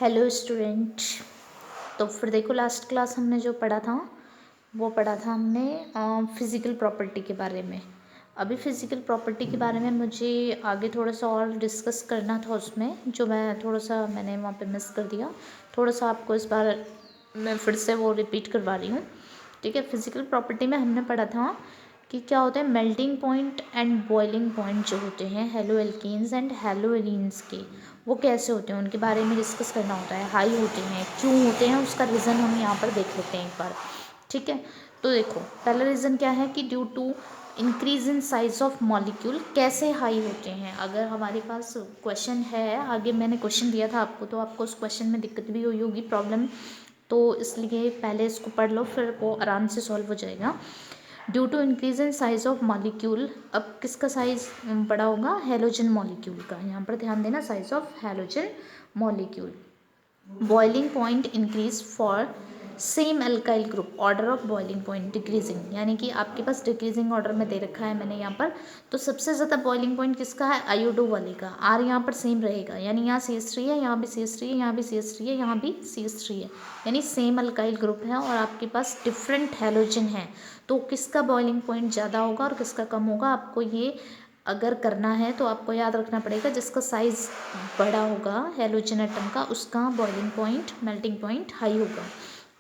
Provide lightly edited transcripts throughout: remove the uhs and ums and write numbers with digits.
Hello student. तो फिर देखो, लास्ट क्लास हमने जो पढ़ा था वो पढ़ा था हमने फिज़िकल प्रॉपर्टी के बारे में। अभी फिज़िकल प्रॉपर्टी के बारे में मुझे आगे थोड़ा सा और डिस्कस करना था उसमें, जो मैंने वहाँ पे मिस कर दिया। थोड़ा सा आपको इस बार मैं फिर से वो रिपीट करवा रही हूँ। ठीक है, फिज़िकल प्रॉपर्टी में हमने पढ़ा था कि क्या होता है melting point and boiling point जो होते हैं halo alkanes and halo arenes के, वो कैसे होते हैं उनके बारे में डिस्कस करना होता है। हाई होते हैं, क्यों होते हैं, उसका रीज़न हम यहाँ पर देख लेते हैं एक बार। ठीक है, तो देखो पहला रीज़न क्या है कि due to increase in size of molecule कैसे हाई होते हैं। अगर हमारे पास क्वेश्चन है, आगे मैंने क्वेश्चन दिया था आपको, तो आपको उस क्वेश्चन में दिक्कत भी हुई होगी, प्रॉब्लम, तो इसलिए पहले इसको पढ़ लो, फिर वो आराम से सॉल्व हो जाएगा। Due to increase in size of molecule, अब किसका साइज बड़ा होगा, हेलोजन मॉलिक्यूल का। यहाँ पर ध्यान देना, size of halogen molecule. Boiling point increase for same alkyl group, order of boiling point decreasing, यानी कि आपके पास डिक्रीजिंग ऑर्डर में दे रखा है मैंने यहाँ पर। तो सबसे ज़्यादा बॉइलिंग पॉइंट किसका है, आयोडो वाले का। आर यहाँ पर सेम रहेगा, यानी यहाँ CH3 है, यहाँ भी CH3 है, यहाँ भी CH3 है, यहाँ भी CH3 है, यानी सेम अल्काइल ग्रुप है और आपके पास डिफरेंट हेलोजन है। तो किसका बॉइलिंग पॉइंट ज़्यादा होगा और किसका कम होगा, आपको ये अगर करना है तो आपको याद रखना पड़ेगा। जिसका साइज़ बड़ा होगा हेलोजन एटम का, उसका boiling point, melting point high होगा।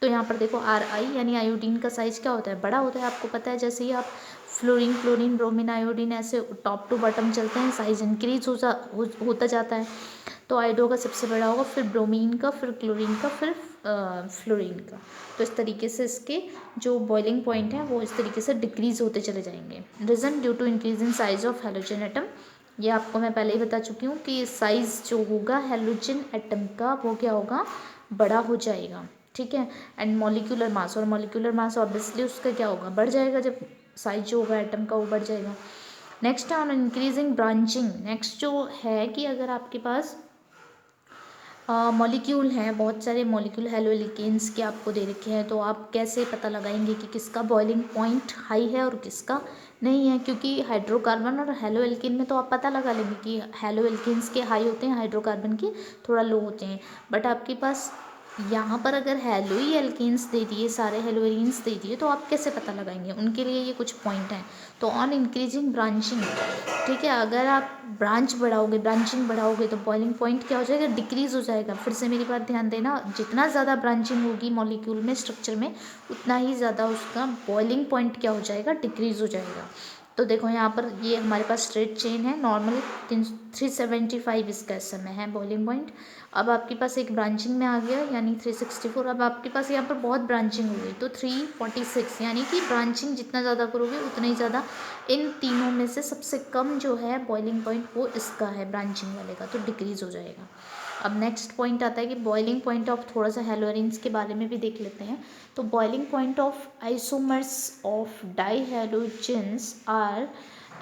तो यहाँ पर देखो Ri यानी आयोडीन का साइज़ क्या होता है, बड़ा होता है। आपको पता है, जैसे ही आप फ्लोरीन, क्लोरीन, ब्रोमीन, आयोडीन ऐसे टॉप टू बॉटम चलते हैं, साइज़ इंक्रीज होता जाता है। तो आयोडो का सबसे बड़ा होगा, फिर ब्रोमीन का, फिर क्लोरीन का, फिर फ्लोरीन का। तो इस तरीके से इसके जो बॉइलिंग पॉइंट है वो इस तरीके से डिक्रीज होते चले जाएंगे। Reason due to increase in size of halogen atom, ये आपको मैं पहले ही बता चुकी हूँ कि साइज़ जो होगा हेलोजन एटम का वो क्या होगा, बड़ा हो जाएगा। ठीक है, एंड मॉलिक्यूलर मास, और मॉलिक्यूलर मास ऑब्वियसली उसका क्या होगा, बढ़ जाएगा, जब साइज जो होगा एटम का वो बढ़ जाएगा। नेक्स्ट है ऑन इंक्रीजिंग ब्रांचिंग। नेक्स्ट जो है कि अगर आपके पास मॉलिक्यूल हैं, बहुत सारे मॉलिक्यूल हेलो एल्केन्स के आपको दे रखे हैं, तो आप कैसे पता लगाएंगे कि किसका बॉइलिंग पॉइंट हाई है और किसका नहीं है। क्योंकि हाइड्रोकार्बन और हेलो एल्केन में तो आप पता लगा लेंगे कि हेलो एल्केन्स के हाई होते हैं, हाइड्रोकार्बन के थोड़ा लो होते हैं। बट आपके पास यहाँ पर अगर हेलो ही एल्केन्स दे दिए, सारे हेलोइन्स दे दिए, तो आप कैसे पता लगाएंगे, उनके लिए ये कुछ पॉइंट हैं। तो ऑन इंक्रीजिंग ब्रांचिंग, ठीक है, अगर आप ब्रांचिंग बढ़ाओगे तो बॉइलिंग पॉइंट क्या हो जाएगा, डिक्रीज हो जाएगा। फिर से मेरी बात ध्यान देना, जितना ज़्यादा ब्रांचिंग होगी मॉलिक्यूल में, स्ट्रक्चर में, उतना ही ज़्यादा उसका बॉइलिंग पॉइंट क्या हो जाएगा, डिक्रीज हो जाएगा। तो देखो यहाँ पर ये हमारे पास स्ट्रेट चेन है, नॉर्मल 375 इसका इस समय है बॉइलिंग पॉइंट। अब आपके पास एक ब्रांचिंग में आ गया यानी 364। अब आपके पास यहाँ पर बहुत ब्रांचिंग हो गई तो 346, यानी कि ब्रांचिंग जितना ज़्यादा करोगे उतना ही ज़्यादा। इन तीनों में से सबसे कम जो है बॉइलिंग पॉइंट वो इसका है, ब्रांचिंग वाले का, तो डिक्रीज हो जाएगा। अब नेक्स्ट पॉइंट आता है कि बॉइलिंग पॉइंट ऑफ, थोड़ा सा हेलोइन्स के बारे में भी देख लेते हैं। तो boiling point of isomers of di halogens are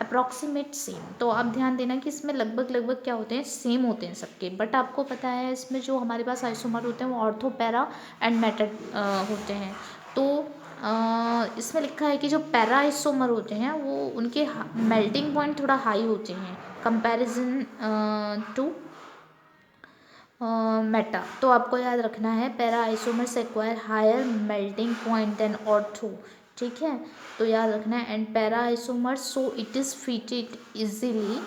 approximate same. तो आप ध्यान देना कि इसमें लगभग क्या होते हैं, सेम होते हैं सबके। बट आपको पता है इसमें जो हमारे पास आइसोमर होते हैं वो ऑर्थो, पैरा एंड मेटा होते हैं। तो इसमें लिखा है कि जो पैरा आइसोमर होते हैं वो उनके मेल्टिंग पॉइंट थोड़ा हाई होते हैं कंपैरिजन टू मेटा। तो आपको याद रखना है para isomers acquire higher melting point than ortho. ठीक है, तो याद रखना है। And para isomers so it is fitted easily,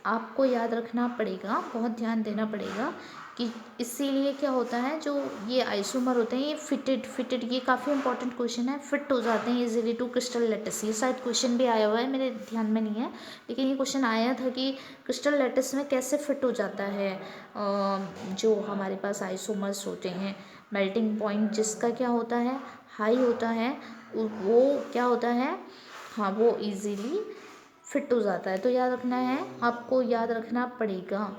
आपको याद रखना पड़ेगा, बहुत ध्यान देना पड़ेगा कि इसीलिए क्या होता है, जो ये आइसोमर होते हैं ये फिटेड, ये काफ़ी इंपॉर्टेंट क्वेश्चन है, फिट हो जाते हैं इजीली टू क्रिस्टल लैटिस। ये शायद क्वेश्चन भी आया हुआ है, मेरे ध्यान में नहीं है, लेकिन ये क्वेश्चन आया था कि क्रिस्टल लैटिस में कैसे फिट हो जाता है जो हमारे पास आइसोमर्स होते हैं। मेल्टिंग पॉइंट जिसका क्या होता है, हाई होता है, वो क्या होता है, हाँ, वो इजीली फिट हो जाता है। तो याद रखना है, आपको याद रखना पड़ेगा।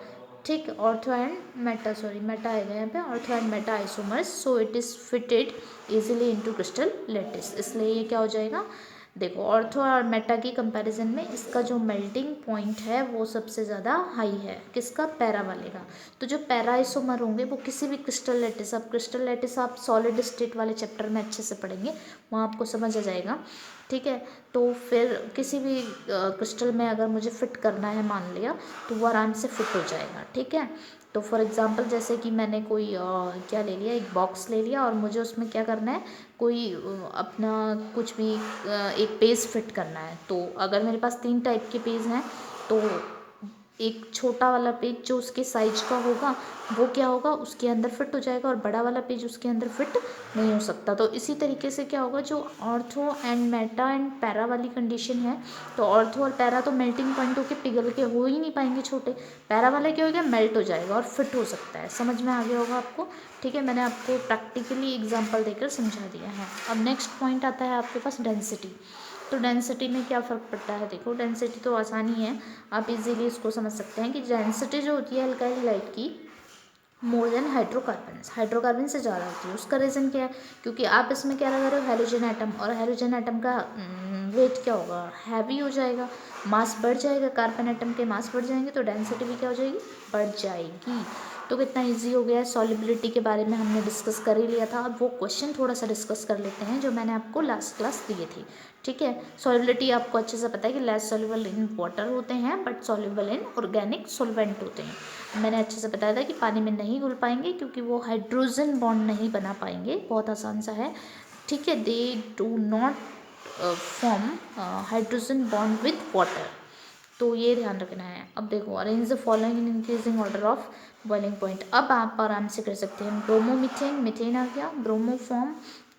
ठीक, ortho and Meta, sorry Meta आएगा यहाँ पे, ortho and Meta isomers so it is fitted easily into crystal lattice, इसलिए ये क्या हो जाएगा। देखो ऑर्थो और मेटा की कंपैरिजन में इसका जो मेल्टिंग पॉइंट है वो सबसे ज़्यादा हाई है, किसका, पैरा वाले का। तो जो पैरा आइसोमर होंगे वो किसी भी क्रिस्टल लैटिस, अब क्रिस्टल लैटिस आप सॉलिड स्टेट वाले चैप्टर में अच्छे से पढ़ेंगे, वहाँ आपको समझ आ जाएगा। ठीक है, तो फिर किसी भी क्रिस्टल में अगर मुझे फिट करना है मान लिया, तो वो आराम से फिट हो जाएगा। ठीक है, तो फॉर एग्ज़ाम्पल जैसे कि मैंने कोई क्या ले लिया, एक बॉक्स ले लिया और मुझे उसमें क्या करना है, कोई अपना कुछ भी एक पेज फिट करना है। तो अगर मेरे पास 3 टाइप के पेज हैं, तो एक छोटा वाला पेज जो उसके साइज का होगा वो क्या होगा, उसके अंदर फिट हो जाएगा, और बड़ा वाला पेज उसके अंदर फिट नहीं हो सकता। तो इसी तरीके से क्या होगा, जो ortho and Meta and para वाली कंडीशन है, तो ऑर्थो और पैरा तो मेल्टिंग पॉइंट होके पिघल के हो ही नहीं पाएंगे छोटे, पैरा वाला क्या हो गया, मेल्ट हो जाएगा और फिट हो सकता है। समझ में आ गया होगा आपको, ठीक है। मैंने आपको प्रैक्टिकली एग्जाम्पल देकर समझा दिया है। अब नेक्स्ट पॉइंट आता है आपके पास डेंसिटी। तो डेंसिटी में क्या फ़र्क पड़ता है, देखो डेंसिटी तो आसानी है, आप इजीली इसको समझ सकते हैं कि डेंसिटी जो होती है अल्काइल हैलाइड की, मोर देन हाइड्रोकार्बन से ज़्यादा होती है। उसका रीज़न क्या है, क्योंकि आप इसमें क्या लगा रहे हो, हेलोजन एटम, और हेलोजन एटम का वेट क्या होगा, हैवी हो जाएगा, मास बढ़ जाएगा, कार्बन एटम के मास बढ़ जाएंगे, तो डेंसिटी भी क्या हो जाएगी, बढ़ जाएगी। तो कितना इजी हो गया है। सॉल्युबिलिटी के बारे में हमने डिस्कस कर ही लिया था। अब वो क्वेश्चन थोड़ा सा डिस्कस कर लेते हैं जो मैंने आपको लास्ट क्लास दिए थे, ठीक है। सॉल्युबिलिटी आपको अच्छे से पता है कि लेस सॉल्युबल इन वाटर होते हैं but soluble in organic solvent होते हैं। मैंने अच्छे से बताया था कि पानी में नहीं घुल पाएंगे क्योंकि वो हाइड्रोजन बॉन्ड नहीं बना पाएंगे, बहुत आसान सा है, ठीक है। They do not form hydrogen bond with water, तो ये ध्यान रखना है। अब देखो, arrange the following in increasing order of boiling point. अब आप आराम से कर सकते हैं, ब्रोमोमीथेन, मीथेन आ गया, ब्रोमोफॉर्म,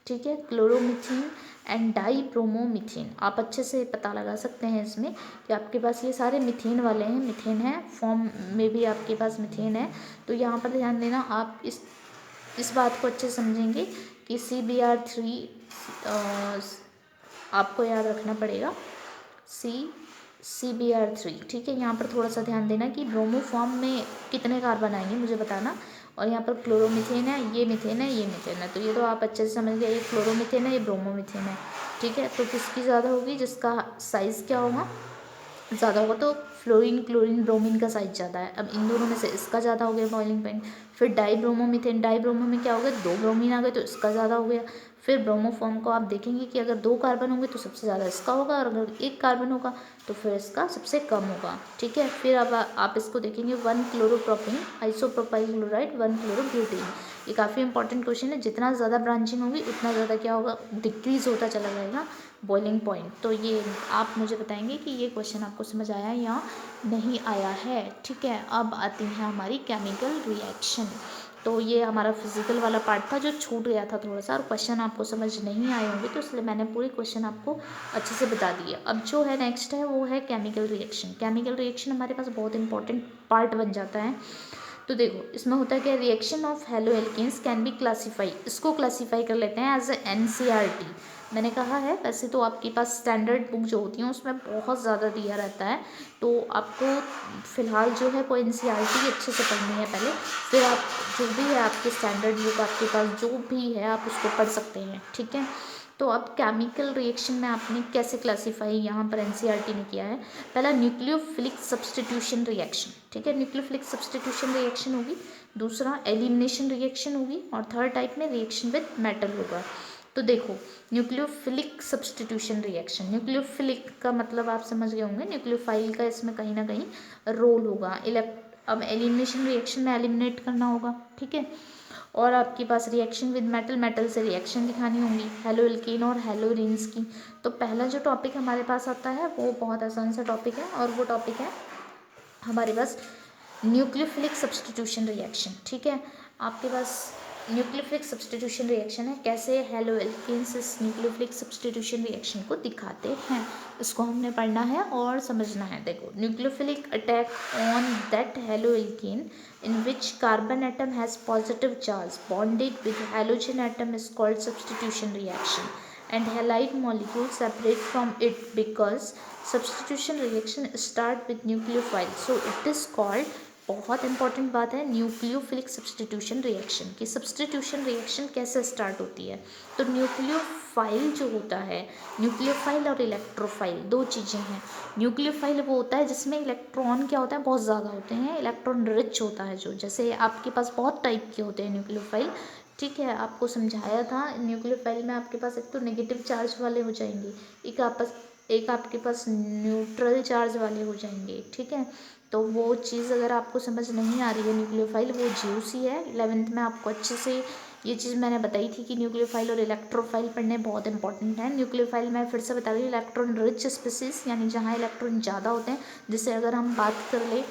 ठीक है, क्लोरोमीथेन एंड डाई ब्रोमोमीथेन। आप अच्छे से पता लगा सकते हैं इसमें कि आपके पास ये सारे मीथेन वाले हैं, मीथेन है, फॉर्म में भी आपके पास मीथेन है। तो यहाँ पर ध्यान देना, आप इस बात को अच्छे से समझेंगे कि CBr3 आपको याद रखना पड़ेगा, CBr3, ठीक है। यहाँ पर थोड़ा सा ध्यान देना कि ब्रोमो फॉर्म में कितने कार्बन आएंगे मुझे बताना, और यहाँ पर क्लोरोमीथेन है, ये मीथेन है, ये मीथेन है, तो ये तो आप अच्छे से समझ गए, ये क्लोरोमीथेन है, ये ब्रोमोमीथेन है, ठीक है। तो किसकी ज़्यादा होगी, जिसका साइज़ क्या होगा, ज़्यादा होगा, तो फ्लोरीन, क्लोरीन, ब्रोमीन का साइज ज़्यादा है। अब इन दोनों में से इसका ज़्यादा हो गया बॉइलिंग पॉइंट। फिर डाई ब्रोमोमीथेन, डाई ब्रोमो में क्या हो गया, 2 ब्रोमीन आ गए, तो इसका ज़्यादा हो गया। फिर ब्रोमोफॉर्म को आप देखेंगे कि अगर 2 कार्बन होंगे तो सबसे ज़्यादा इसका होगा, और अगर 1 कार्बन होगा तो फिर इसका सबसे कम होगा, ठीक है। फिर अब आप इसको देखेंगे, 1 क्लोरोप्रोपेन, आइसोप्रोपाइल क्लोराइड, 1 क्लोरोब्यूटेन। ये काफ़ी इंपॉर्टेंट क्वेश्चन है, जितना ज़्यादा ब्रांचिंग होगी उतना ज़्यादा क्या होगा, डिक्रीज़ होता चला जाएगा बॉइलिंग पॉइंट। तो ये आप मुझे बताएंगे कि ये क्वेश्चन आपको समझ आया या नहीं आया है, ठीक है। अब आती है हमारी केमिकल रिएक्शन। तो ये हमारा फिजिकल वाला पार्ट था जो छूट गया था थोड़ा सा, और क्वेश्चन आपको समझ नहीं आए होंगे, तो इसलिए मैंने पूरे क्वेश्चन आपको अच्छे से बता दिए। अब जो है नेक्स्ट है वो है केमिकल रिएक्शन। केमिकल रिएक्शन हमारे पास बहुत इंपॉर्टेंट पार्ट बन जाता है। तो देखो, इसमें होता है कि reaction of halo alkanes can be classify, इसको क्लासीफाई कर लेते हैं एज ए NCERT। मैंने कहा है, वैसे तो आपके पास स्टैंडर्ड बुक जो होती हैं उसमें बहुत ज़्यादा दिया रहता है, तो आपको फ़िलहाल जो है वो NCERT अच्छे से पढ़नी है पहले, फिर आप जो भी है आपकी स्टैंडर्ड बुक आपके पास जो भी है आप उसको पढ़ सकते हैं, ठीक है। तो अब केमिकल रिएक्शन में आपने कैसे क्लासीफाई यहाँ पर NCERT ने किया है। पहला न्यूक्लियोफिलिक सब्सटीट्यूशन रिएक्शन, ठीक है, न्यूक्लियोफिलिक सब्सटीट्यूशन रिएक्शन होगी। दूसरा एलिमिनेशन रिएक्शन होगी, और थर्ड टाइप में रिएक्शन विद मेटल होगा। तो देखो, न्यूक्लियोफिलिक सब्सटीट्यूशन रिएक्शन, न्यूक्लियोफिलिक का मतलब आप समझ गए होंगे, न्यूक्लियोफाइल का इसमें कहीं ना कहीं रोल होगा। अब एलिमिनेशन रिएक्शन में एलिमिनेट करना होगा, ठीक है। और आपके पास रिएक्शन विद मेटल, मेटल से रिएक्शन दिखानी होगी, हेलो एल्कीन और हेलो रिंग्स की। तो पहला जो टॉपिक हमारे पास आता है वो बहुत आसान सा टॉपिक है, और वो टॉपिक है हमारे पास न्यूक्लियोफिलिक सब्सटीट्यूशन रिएक्शन, ठीक है। आपके पास न्यूक्लियोफिलिक सब्सटीट्यूशन रिएक्शन है, कैसे हेलो एल्केन्स इस न्यूक्लियोफिलिक सब्सटीट्यूशन रिएक्शन को दिखाते हैं, इसको हमने पढ़ना है और समझना है। देखो, nucleophilic attack on that halo alkane in which carbon atom has positive charge bonded with halogen atom is called substitution reaction, and halide molecules separate from it because substitution reaction start with nucleophile, so it is called, बहुत important बात है, nucleophilic substitution reaction की। Substitution reaction कैसे start होती है, तो nucleophile जो होता है, न्यूक्लियोफाइल और इलेक्ट्रोफाइल दो चीज़ें हैं। न्यूक्लियोफाइल वो होता है जिसमें इलेक्ट्रॉन क्या होता है, बहुत ज़्यादा होते हैं, इलेक्ट्रॉन रिच होता है, जो जैसे आपके पास बहुत टाइप के होते हैं न्यूक्लियोफाइल, ठीक है। आपको समझाया था, न्यूक्लियोफाइल में आपके पास एक तो नेगेटिव चार्ज वाले हो जाएंगे, एक आपके पास न्यूट्रल चार्ज वाले हो जाएंगे, ठीक है। तो वो चीज़ अगर आपको समझ नहीं आ रही है न्यूक्लियोफाइल, वो जीओसी है। 11th में आपको अच्छे से ये चीज़ मैंने बताई थी कि न्यूक्लियोफाइल और इलेक्ट्रोफाइल पढ़ने बहुत इंपॉर्टेंट है। न्यूक्लियोफाइल मैं फिर से बता रही हूँ, इलेक्ट्रॉन रिच स्पीसीज, यानी जहाँ इलेक्ट्रॉन ज़्यादा होते हैं। जैसे अगर हम बात कर ले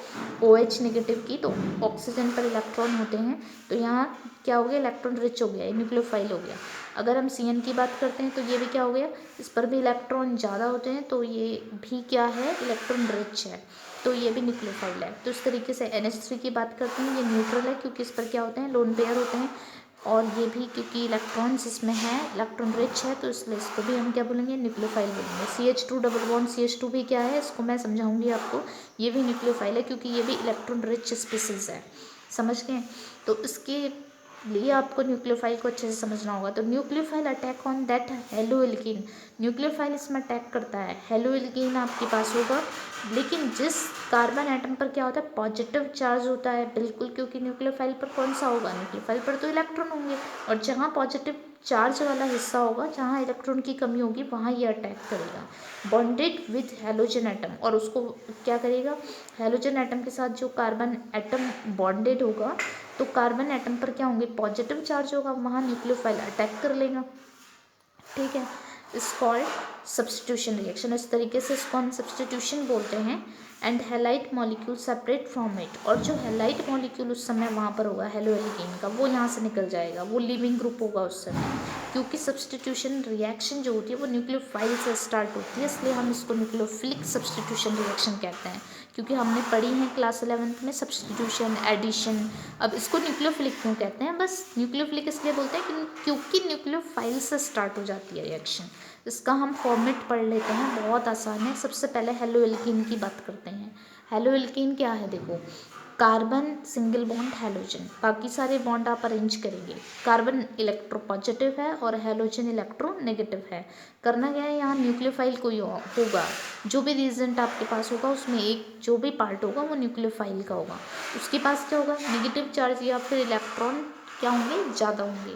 OH नेगेटिव की, तो ऑक्सीजन पर इलेक्ट्रॉन होते हैं, तो यहाँ क्या हो गया, इलेक्ट्रॉन रिच हो गया, ये न्यूक्लियोफाइल हो गया। अगर हम CN की बात करते हैं तो ये भी क्या हो गया, इस पर भी इलेक्ट्रॉन ज़्यादा होते हैं, तो ये भी क्या है, इलेक्ट्रॉन रिच है, तो ये भी न्यूक्लियोफाइल है। तो इस तरीके से NH3 की बात करते हैं, ये न्यूट्रल है क्योंकि इस पर क्या होते हैं, लोन पेयर होते हैं, और ये भी क्योंकि इलेक्ट्रॉन्स इसमें है, इलेक्ट्रॉन रिच है, तो इसलिए इसको भी हम क्या बोलेंगे, न्यूक्लियोफाइल बोलेंगे। CH2 डबल बॉन्ड CH2 भी क्या है, इसको मैं समझाऊंगी आपको, ये भी न्यूक्लियोफाइल है क्योंकि ये भी इलेक्ट्रॉन रिच स्पीसीज है। समझ गए। तो इसके लिए आपको न्यूक्लियोफाइल को अच्छे से समझना होगा। तो nucleophile attack on that haloalkene, nucleophile इसमें अटैक करता है, हेलोइल्कीन आपके पास होगा, लेकिन जिस कार्बन एटम पर क्या होता है, पॉजिटिव चार्ज होता है, बिल्कुल, क्योंकि न्यूक्लियोफाइल पर कौन सा होगा, न्यूक्लियोफाइल पर तो इलेक्ट्रॉन होंगे, और जहाँ पॉजिटिव चार्ज वाला हिस्सा होगा, जहाँ इलेक्ट्रॉन की कमी होगी, वहाँ ये अटैक करेगा, बॉन्डेड विथ हेलोजन एटम, और उसको क्या करेगा, हेलोजन एटम के साथ जो कार्बन एटम बॉन्डेड होगा, तो कार्बन एटम पर क्या होंगे, पॉजिटिव चार्ज होगा, वहाँ न्यूक्लियोफाइल अटैक कर लेगा। ठीक है, इस कॉल्ड सब्स्टिट्यूशन रिएक्शन, इस तरीके से इसको हम सब्स्टिट्यूशन बोलते हैं। And halide molecule separate from it, और जो हेलाइट मॉलिक्यूल उस समय वहाँ पर होगा हेलोएल्कीन का, वो यहाँ से निकल जाएगा, वो लिविंग ग्रुप होगा उस समय, क्योंकि सब्स्टिट्यूशन रिएक्शन जो होती है वो न्यूक्लियोफाइल से स्टार्ट होती है, इसलिए हम इसको न्यूक्लियोफिलिक सब्स्टिट्यूशन रिएक्शन कहते हैं, क्योंकि हमने पढ़ी है क्लास 11th में सब्स्टिट्यूशन, एडिशन। अब इसको न्यूक्लियोफिलिक क्यों कहते हैं, बस न्यूक्लियोफिलिक इसलिए बोलते हैं क्योंकि न्यूक्लियोफाइल से स्टार्ट हो जाती है रिएक्शन। इसका हम फॉर्मेट पढ़ लेते हैं, बहुत आसान है। सबसे पहले हेलोएल्कीन की बात करते हैं। हेलोएल्कीन क्या है, देखो, कार्बन सिंगल बॉन्ड हैलोजन, बाकी सारे बॉन्ड आप अरेंज करेंगे, कार्बन इलेक्ट्रो पॉजिटिव है और हैलोजन इलेक्ट्रो नेगेटिव है। करना क्या है, यहाँ न्यूक्लियोफाइल कोई होगा, जो भी रीजेंट आपके पास होगा उसमें एक जो भी पार्ट होगा वो न्यूक्लियोफाइल का होगा, उसके पास क्या होगा, नेगेटिव चार्ज या फिर इलेक्ट्रॉन क्या होंगे, ज़्यादा होंगे,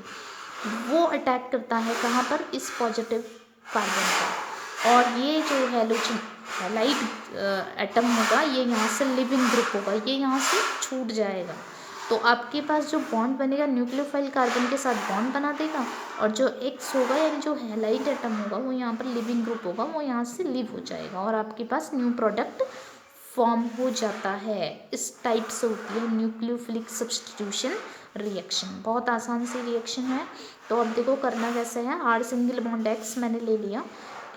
वो अटैक करता है कहाँ पर, इस पॉजिटिव कार्बन का, और ये जो हैलोजन हैलाइड एटम होगा, ये यहाँ से लिविंग ग्रुप होगा, ये यहाँ से छूट जाएगा, तो आपके पास जो बॉन्ड बनेगा, न्यूक्लियोफाइल कार्बन के साथ बॉन्ड बना देगा, और जो X होगा यानी जो हैलाइड एटम होगा वो यहाँ पर लिविंग ग्रुप होगा, वो यहाँ से लिव हो जाएगा, और आपके पास न्यू प्रोडक्ट फॉर्म हो जाता है। इस टाइप से होती है न्यूक्लियोफिलिक सब्स्टिट्यूशन रिएक्शन, बहुत आसान सी रिएक्शन है। तो अब देखो करना कैसे है, R सिंगल बॉन्ड X मैंने ले लिया,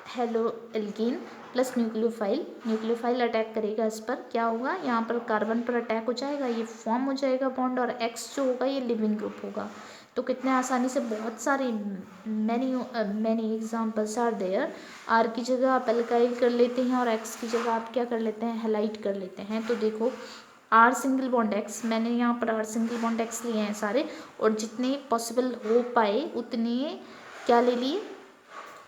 हेलोएल्कीन प्लस न्यूक्लियोफाइल अटैक करेगा, इस पर क्या होगा, यहाँ पर कार्बन पर अटैक हो जाएगा, ये फॉर्म हो जाएगा बॉन्ड, और X जो होगा ये लिविंग ग्रुप होगा। तो कितने आसानी से, बहुत सारे many examples are there. R की जगह आप एल्काइल कर लेते हैं और X की जगह आप क्या कर लेते हैं, हेलाइट कर लेते हैं। तो देखो R सिंगल बॉन्ड X, मैंने यहाँ पर R सिंगल बॉन्ड X लिए हैं सारे, और जितने पॉसिबल हो पाए उतने क्या ले लिए,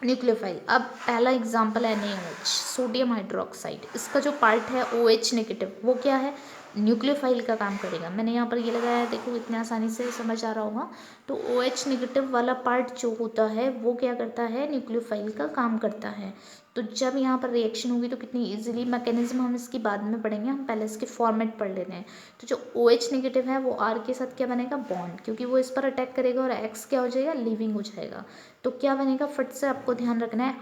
न्यूक्लियोफाइल। अब पहला एग्जाम्पल है NaOH, सोडियम हाइड्रोक्साइड, इसका जो पार्ट है OH नेगेटिव, वो क्या है, न्यूक्लियोफाइल का काम करेगा। मैंने यहाँ पर ये लगाया है, देखो इतने आसानी से समझ आ रहा होगा। तो OH नेगेटिव वाला पार्ट जो होता है वो क्या करता है, न्यूक्लियोफाइल का काम करता है। तो जब यहाँ पर रिएक्शन होगी तो कितनी इजीली, मैकेनिज्म हम इसकी बाद में पढ़ेंगे, हम पहले इसके फॉर्मेट पढ़ लेते हैं। तो जो OH नेगेटिव है वो R के साथ क्या बनेगा, बॉन्ड, क्योंकि वो इस पर अटैक करेगा, और X क्या हो जाएगा, लिविंग हो जाएगा। तो क्या बनेगा, फट से आपको ध्यान रखना है,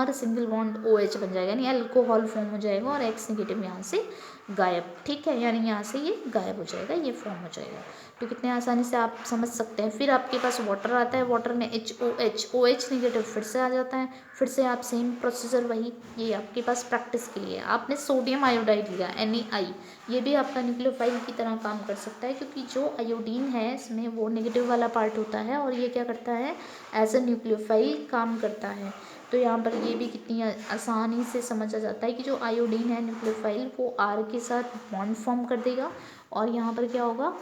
R सिंगल बॉन्ड OH बन जाएगा, यानी अल्कोहल फॉर्म हो जाएगा, और X नेगेटिव यहाँ से गायब। ठीक है, यानी यहाँ से ये गायब हो जाएगा, ये फॉर्म हो जाएगा। तो कितने आसानी से आप समझ सकते हैं। फिर आपके पास वाटर आता है, वाटर में HOH, OH नेगेटिव फिर से आ जाता है, फिर से आप सेम प्रोसीजर वही, ये आपके पास प्रैक्टिस के लिए। आपने सोडियम आयोडाइड लिया NaI, ये भी आपका न्यूक्लियोफाइल की तरह काम कर सकता है, क्योंकि जो आयोडीन है इसमें वो नेगेटिव वाला पार्ट होता है, और ये क्या करता है, एज अ न्यूक्लियोफाइल काम करता है। तो यहाँ पर ये भी कितनी आसानी से समझा जाता है कि जो आयोडीन है न्यूक्लियोफाइल, वो R के साथ बॉन्ड फॉर्म कर देगा, और यहाँ पर क्या होगा,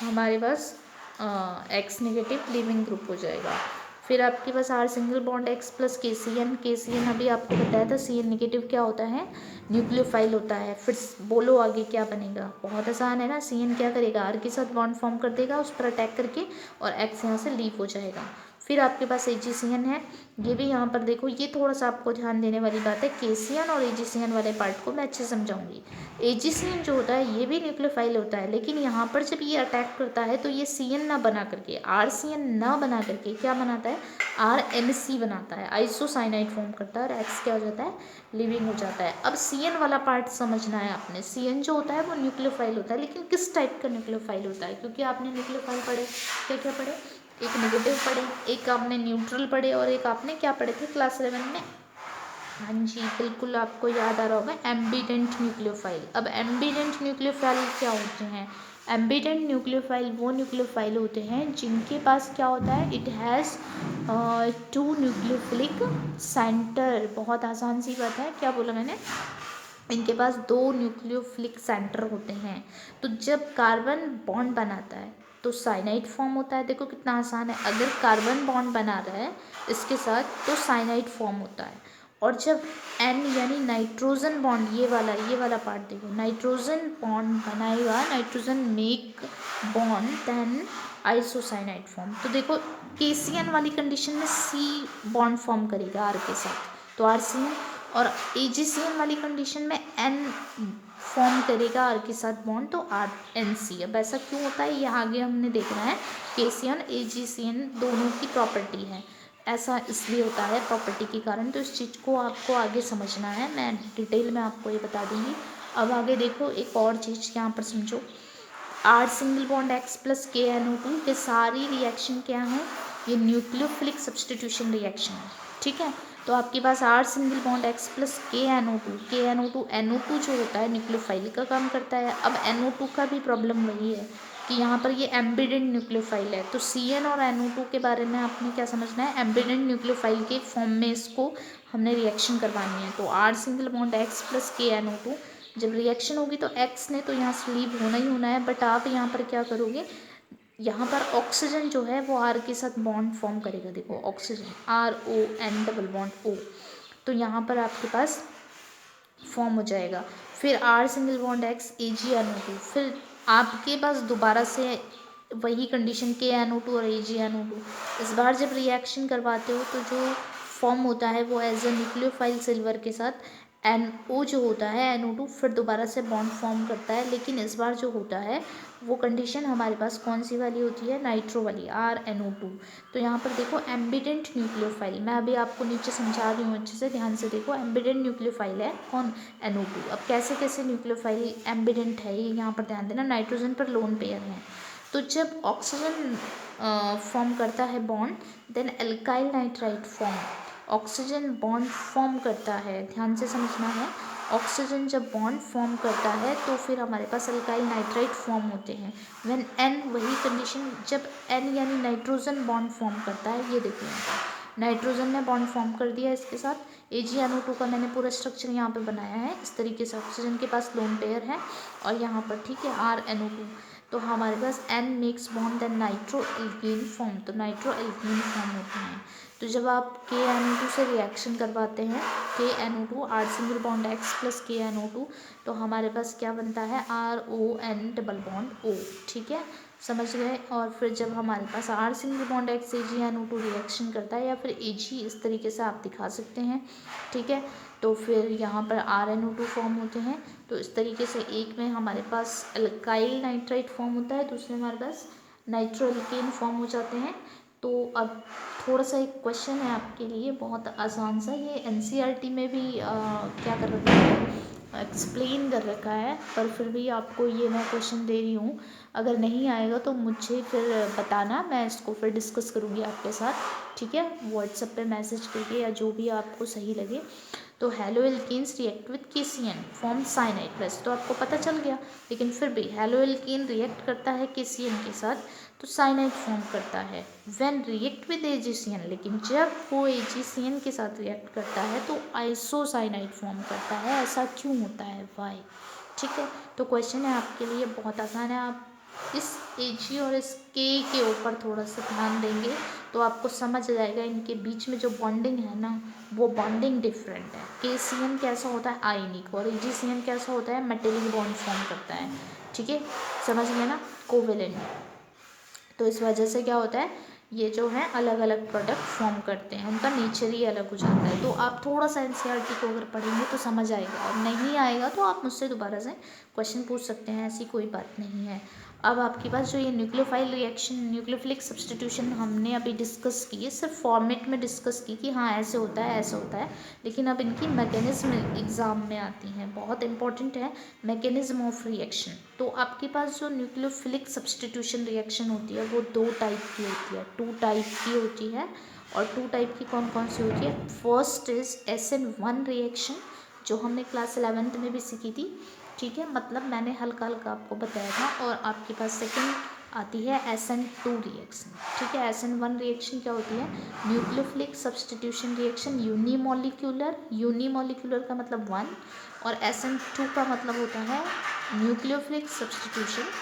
हमारे पास X नेगेटिव लिविंग ग्रुप हो जाएगा। फिर आपके पास R single bond X plus KCN अभी आपको बताया था, CN नेगेटिव क्या होता है, न्यूक्लियोफाइल होता है। फिर बोलो आगे क्या बनेगा, बहुत आसान है ना, CN क्या करेगा, R के साथ बॉन्ड फॉर्म कर देगा उस पर अटैक करके, और X यहाँ से लीव हो जाएगा। फिर आपके पास AgCN है, ये भी यहाँ पर देखो, ये थोड़ा सा आपको ध्यान देने वाली बात है। KCN और AgCN वाले पार्ट को मैं अच्छे से समझाऊंगी। AgCN जो होता है ये भी न्यूक्लियोफाइल होता है, लेकिन यहाँ पर जब ये अटैक करता है तो ये CN ना बना करके, RCN ना बना करके क्या बनाता है, RNC बनाता है, आइसोसाइनाइड फॉर्म करता है और X क्या हो जाता है, लिविंग हो जाता है। अब CN वाला पार्ट समझना है आपने। CN जो होता है वो न्यूक्लियोफाइल होता है, लेकिन किस टाइप का न्यूक्लियोफाइल होता है, क्योंकि आपने न्यूक्लियोफाइल पढ़े, क्या क्या पढ़े, एक नेगेटिव पढ़े, एक आपने न्यूट्रल पढ़े और एक आपने क्या पढ़े थे क्लास 11 में। हाँ जी, बिल्कुल आपको याद आ रहा होगा, एम्बिडेंट न्यूक्लियोफाइल। अब एम्बिडेंट न्यूक्लियोफाइल क्या होते हैं, एम्बिडेंट न्यूक्लियोफाइल वो न्यूक्लियोफाइल होते हैं जिनके पास क्या होता है, इट हैज़ 2 न्यूक्लियोफिलिक सेंटर। बहुत आसान सी बात है, क्या बोला मैंने, इनके पास 2 न्यूक्लियोफिलिक सेंटर होते हैं। तो जब कार्बन बॉन्ड बनाता है तो साइनाइड फॉर्म होता है। देखो कितना आसान है, अगर कार्बन बॉन्ड बना रहा है इसके साथ तो साइनाइड फॉर्म होता है। और जब N यानी नाइट्रोजन बॉन्ड, ये वाला पार्ट देखो, नाइट्रोजन बॉन्ड बनाएगा, nitrogen make bond, then isocyanide form. तो देखो KCN वाली कंडीशन में C बॉन्ड फॉर्म करेगा R के साथ, तो RCN। और AgCN वाली कंडीशन में N फॉर्म करेगा R के साथ बॉन्ड, तो RNC। अब ऐसा क्यों होता है ये आगे हमने देखना है। KCN AgCN दोनों की प्रॉपर्टी है, ऐसा इसलिए होता है प्रॉपर्टी के कारण। तो इस चीज़ को आपको आगे समझना है, मैं डिटेल में आपको ये बता दूंगी। अब आगे देखो एक और चीज़ यहाँ पर समझो, R single bond X plus KNO2, ये सारी रिएक्शन क्या है, ये न्यूक्लियोफिलिक सब्सटीट्यूशन रिएक्शन है, ठीक है। तो आपके पास R single bond X plus KNO2 NO2 जो होता है न्यूक्लियोफाइल का काम करता है। अब NO2 का भी प्रॉब्लम वही है कि यहाँ पर ये एम्बिडेंट न्यूक्लियोफाइल है, तो CN और NO2 के बारे में आपने क्या समझना है, एम्बिडेंट न्यूक्लियोफाइल के फॉर्म में इसको हमने रिएक्शन करवानी है। तो R single bond X plus KNO2, जब रिएक्शन होगी तो X ने तो यहाँ से लीव होना ही होना है, बट आप यहाँ पर क्या करोगे, यहाँ पर ऑक्सीजन जो है वो R के साथ बॉन्ड फॉर्म करेगा। देखो oxygen RON double bond O, तो यहाँ पर आपके पास फॉर्म हो जाएगा। फिर R single bond X AgNO2, फिर आपके पास दोबारा से वही कंडीशन KNO2 और AgNO2। इस बार जब रिएक्शन करवाते हो तो जो फॉर्म होता है वो एज ए न्यूक्लियोफाइल सिल्वर के साथ NO जो होता है NO2 फिर दोबारा से बॉन्ड फॉर्म करता है, लेकिन इस बार जो होता है वो कंडीशन हमारे पास कौन सी वाली होती है, नाइट्रो वाली, RNO2। तो यहाँ पर देखो एम्बिडेंट न्यूक्लियोफाइल, मैं अभी आपको नीचे समझा रही हूँ, अच्छे से ध्यान से देखो। एम्बिडेंट न्यूक्लियोफाइल है कौन, NO2। अब कैसे कैसे न्यूक्लियोफाइल एम्बिडेंट है ये यहाँ पर ध्यान देना, नाइट्रोजन पर लोन पेयर है। तो जब ऑक्सीजन फॉर्म करता है bond, then alkyl nitrite form, oxygen bond form करता है, ध्यान से समझना है। ऑक्सीजन जब बॉन्ड फॉर्म करता है तो फिर हमारे पास अल्काइल नाइट्राइट फॉर्म होते हैं। व्हेन N, वही कंडीशन जब N यानी नाइट्रोजन बॉन्ड फॉर्म करता है, ये देखो यहाँ पर नाइट्रोजन ने बॉन्ड फॉर्म कर दिया इसके साथ। AgNO2 का मैंने पूरा स्ट्रक्चर यहाँ पे बनाया है इस तरीके से, ऑक्सीजन के पास लोन पेयर है और यहाँ पर ठीक है RNO2, तो हमारे पास N makes bond then nitro alkene form, तो नाइट्रो एल्कीन फॉर्म होते हैं। तो जब आप KNO2 से रिएक्शन करवाते हैं, KNO2 R single bond X plus KNO2, तो हमारे पास क्या बनता है, RON डबल बॉन्ड O, ठीक है, समझ गए। और फिर जब हमारे पास R single bond X AgNO2 reaction करता है, या फिर Ag इस तरीके से आप दिखा सकते हैं, ठीक है, तो फिर यहाँ पर RNO2 फॉर्म होते हैं। तो इस तरीके से एक में हमारे पास अल्काइल नाइट्राइट फॉर्म होता है, दूसरे में हमारे पास नाइट्रो एल्केन फॉर्म हो जाते हैं। तो अब थोड़ा सा एक क्वेश्चन है आपके लिए, बहुत आसान सा, ये NCERT में भी क्या कर रखा है, एक्सप्लेन कर रखा है, पर फिर भी आपको ये मैं क्वेश्चन दे रही हूँ। अगर नहीं आएगा तो मुझे फिर बताना, मैं इसको फिर डिस्कस करूँगी आपके साथ, ठीक है, व्हाट्सएप पे मैसेज करके या जो भी आपको सही लगे। तो halo alkanes react with KCN form cyanide plus, तो आपको पता चल गया, लेकिन फिर भी हेलो एल्केन रिएक्ट करता है KCN के साथ तो साइनाइड फॉर्म करता है। व्हेन रिएक्ट विद AgCN, लेकिन जब वो AgCN के साथ रिएक्ट करता है तो आइसोसाइनाइड फॉर्म करता है। ऐसा क्यों होता है, वाई, ठीक है। तो क्वेश्चन है आपके लिए बहुत आसान है, आप इस Ag और इस K के ऊपर थोड़ा सा ध्यान देंगे तो आपको समझ जाएगा इनके बीच में जो बॉन्डिंग है ना, वो बॉन्डिंग डिफरेंट है। KCN कैसा होता है, आयनिक, और AgCN कैसा होता है, मेटेलिक बॉन्ड फॉर्म करता है, ठीक है, समझ गए ना, कोवेलेंट। तो इस वजह से क्या होता है, ये जो है अलग अलग प्रोडक्ट फॉर्म करते हैं, उनका नेचर ही अलग हो जाता है। तो आप थोड़ा सा एनसीईआरटी को अगर पढ़ेंगे तो समझ आएगा, और नहीं आएगा तो आप मुझसे दोबारा से क्वेश्चन पूछ सकते हैं, ऐसी कोई बात नहीं है। अब आपके पास जो ये न्यूक्लियोफाइल रिएक्शन, न्यूक्लियोफिलिक सब्स्टिट्यूशन हमने अभी डिस्कस की है, सिर्फ फॉर्मेट में डिस्कस की कि हाँ ऐसे होता है ऐसे होता है, लेकिन अब इनकी मैकेनिज्म एग्जाम में आती हैं, बहुत इंपॉर्टेंट है मैकेनिज्म ऑफ रिएक्शन। तो आपके पास जो न्यूक्लियोफिलिक सब्स्टिट्यूशन रिएक्शन होती है वो 2 टाइप की होती है, 2 टाइप की होती है। और 2 टाइप की कौन कौन सी होती है? फर्स्ट इज SN1 रिएक्शन, जो हमने क्लास 11th में भी सीखी थी, ठीक है, मतलब मैंने हल्का हल्का आपको बताया था। और आपके पास सेकंड आती है SN2 रिएक्शन, ठीक है। SN1 रिएक्शन क्या होती है? Nucleophilic substitution reaction unimolecular, unimolecular का मतलब 1, और SN2 का मतलब होता है न्यूक्लियोफिलिक सब्स्टिट्यूशन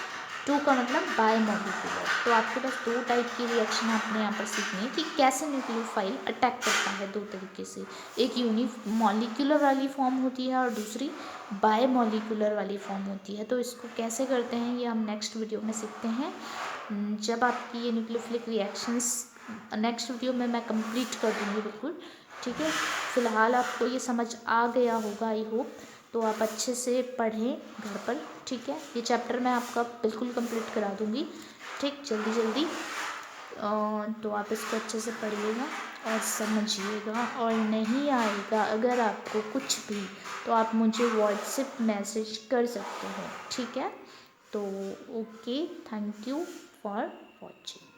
2 का मतलब बायोमोलिक्यूलर। तो आपके पास 2 टाइप की रिएक्शन आपने यहाँ पर सीखनी है कि कैसे न्यूक्लियोफाइल अटैक करता है 2 तरीके से। एक यूनिमोलिक्यूलर वाली फॉर्म होती है और दूसरी बायोमोलिक्यूलर वाली फॉर्म होती है। तो इसको कैसे करते हैं ये हम नेक्स्ट वीडियो में सीखते हैं, जब आपकी ये न्यूक्लियोफिलिक रिएक्शंस नेक्स्ट वीडियो में मैं कंप्लीट कर दूँगी बिल्कुल, ठीक है। फ़िलहाल आपको ये समझ आ गया होगा आई होप, तो आप अच्छे से पढ़ें घर पर, ठीक है। ये चैप्टर मैं आपका बिल्कुल कंप्लीट करा दूँगी, ठीक, जल्दी जल्दी। तो आप इसको अच्छे से पढ़िएगा और समझिएगा, और नहीं आएगा अगर आपको कुछ भी तो आप मुझे व्हाट्सएप मैसेज कर सकते हो, ठीक है। तो okay, thank you for watching.